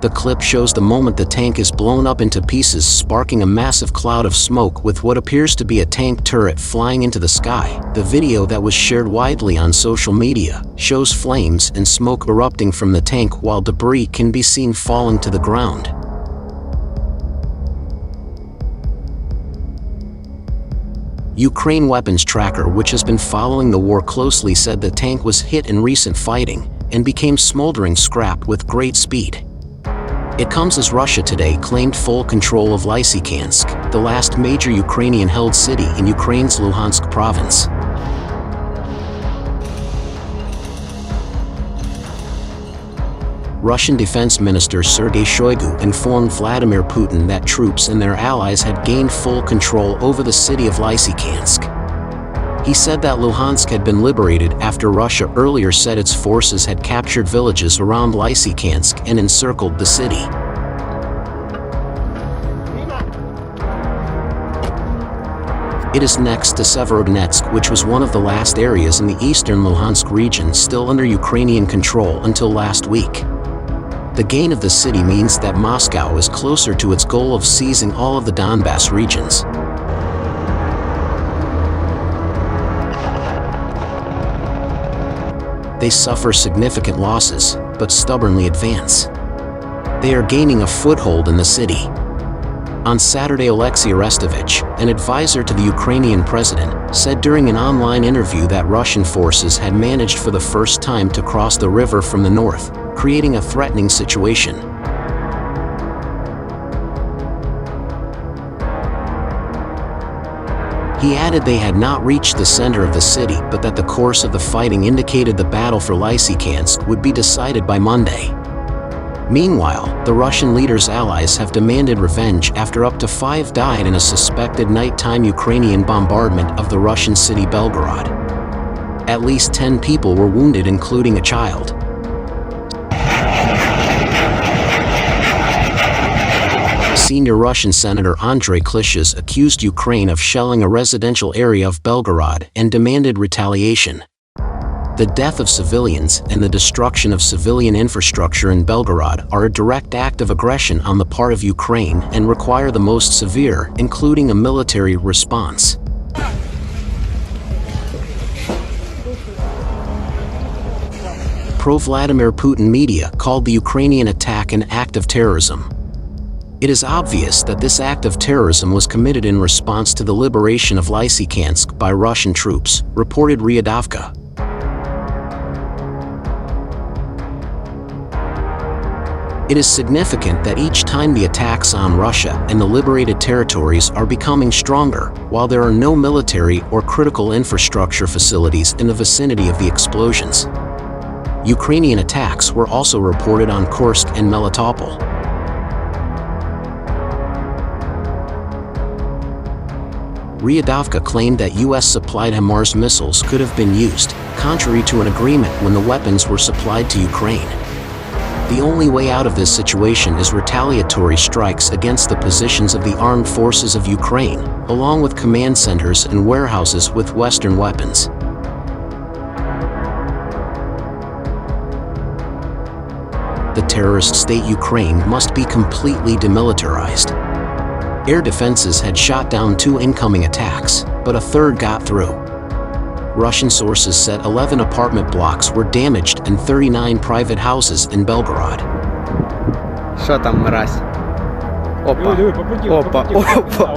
The clip shows the moment the tank is blown up into pieces, sparking a massive cloud of smoke with what appears to be a tank turret flying into the sky. The video that was shared widely on social media shows flames and smoke erupting from the tank while debris can be seen falling to the ground. Ukraine Weapons Tracker, which has been following the war closely, said the tank was hit in recent fighting and became smoldering scrap with great speed. It comes as Russia today claimed full control of Lysychansk, the last major Ukrainian-held city in Ukraine's Luhansk province. Russian Defense Minister Sergei Shoigu informed Vladimir Putin that troops and their allies had gained full control over the city of Lysychansk. He said that Luhansk had been liberated after Russia earlier said its forces had captured villages around Lysychansk and encircled the city. It is next to Severodonetsk, which was one of the last areas in the eastern Luhansk region still under Ukrainian control until last week. The gain of the city means that Moscow is closer to its goal of seizing all of the Donbas regions. They suffer significant losses, but stubbornly advance. They are gaining a foothold in the city. On Saturday, Alexei Arestovich, an advisor to the Ukrainian president, said during an online interview that Russian forces had managed for the first time to cross the river from the north, creating a threatening situation. He added they had not reached the center of the city, but that the course of the fighting indicated the battle for Lysychansk would be decided by Monday. Meanwhile, the Russian leader's allies have demanded revenge after up to 5 died in a suspected nighttime Ukrainian bombardment of the Russian city Belgorod. At least 10 people were wounded, including a child. Senior Russian Senator Andrei Klishas accused Ukraine of shelling a residential area of Belgorod and demanded retaliation. The death of civilians and the destruction of civilian infrastructure in Belgorod are a direct act of aggression on the part of Ukraine and require the most severe, including a military response. Pro-Vladimir Putin media called the Ukrainian attack an act of terrorism. It is obvious that this act of terrorism was committed in response to the liberation of Lysychansk by Russian troops, reported Ryadovka. It is significant that each time the attacks on Russia and the liberated territories are becoming stronger, while there are no military or critical infrastructure facilities in the vicinity of the explosions. Ukrainian attacks were also reported on Kursk and Melitopol. Ryadovka claimed that US-supplied HIMARS missiles could have been used, contrary to an agreement when the weapons were supplied to Ukraine. The only way out of this situation is retaliatory strikes against the positions of the armed forces of Ukraine, along with command centers and warehouses with Western weapons. The terrorist state Ukraine must be completely demilitarized. Air defenses had shot down 2 incoming attacks, but a third got through. Russian sources said 11 apartment blocks were damaged and 39 private houses in Belgorod. Що там, мразь? Опа, опа, опа.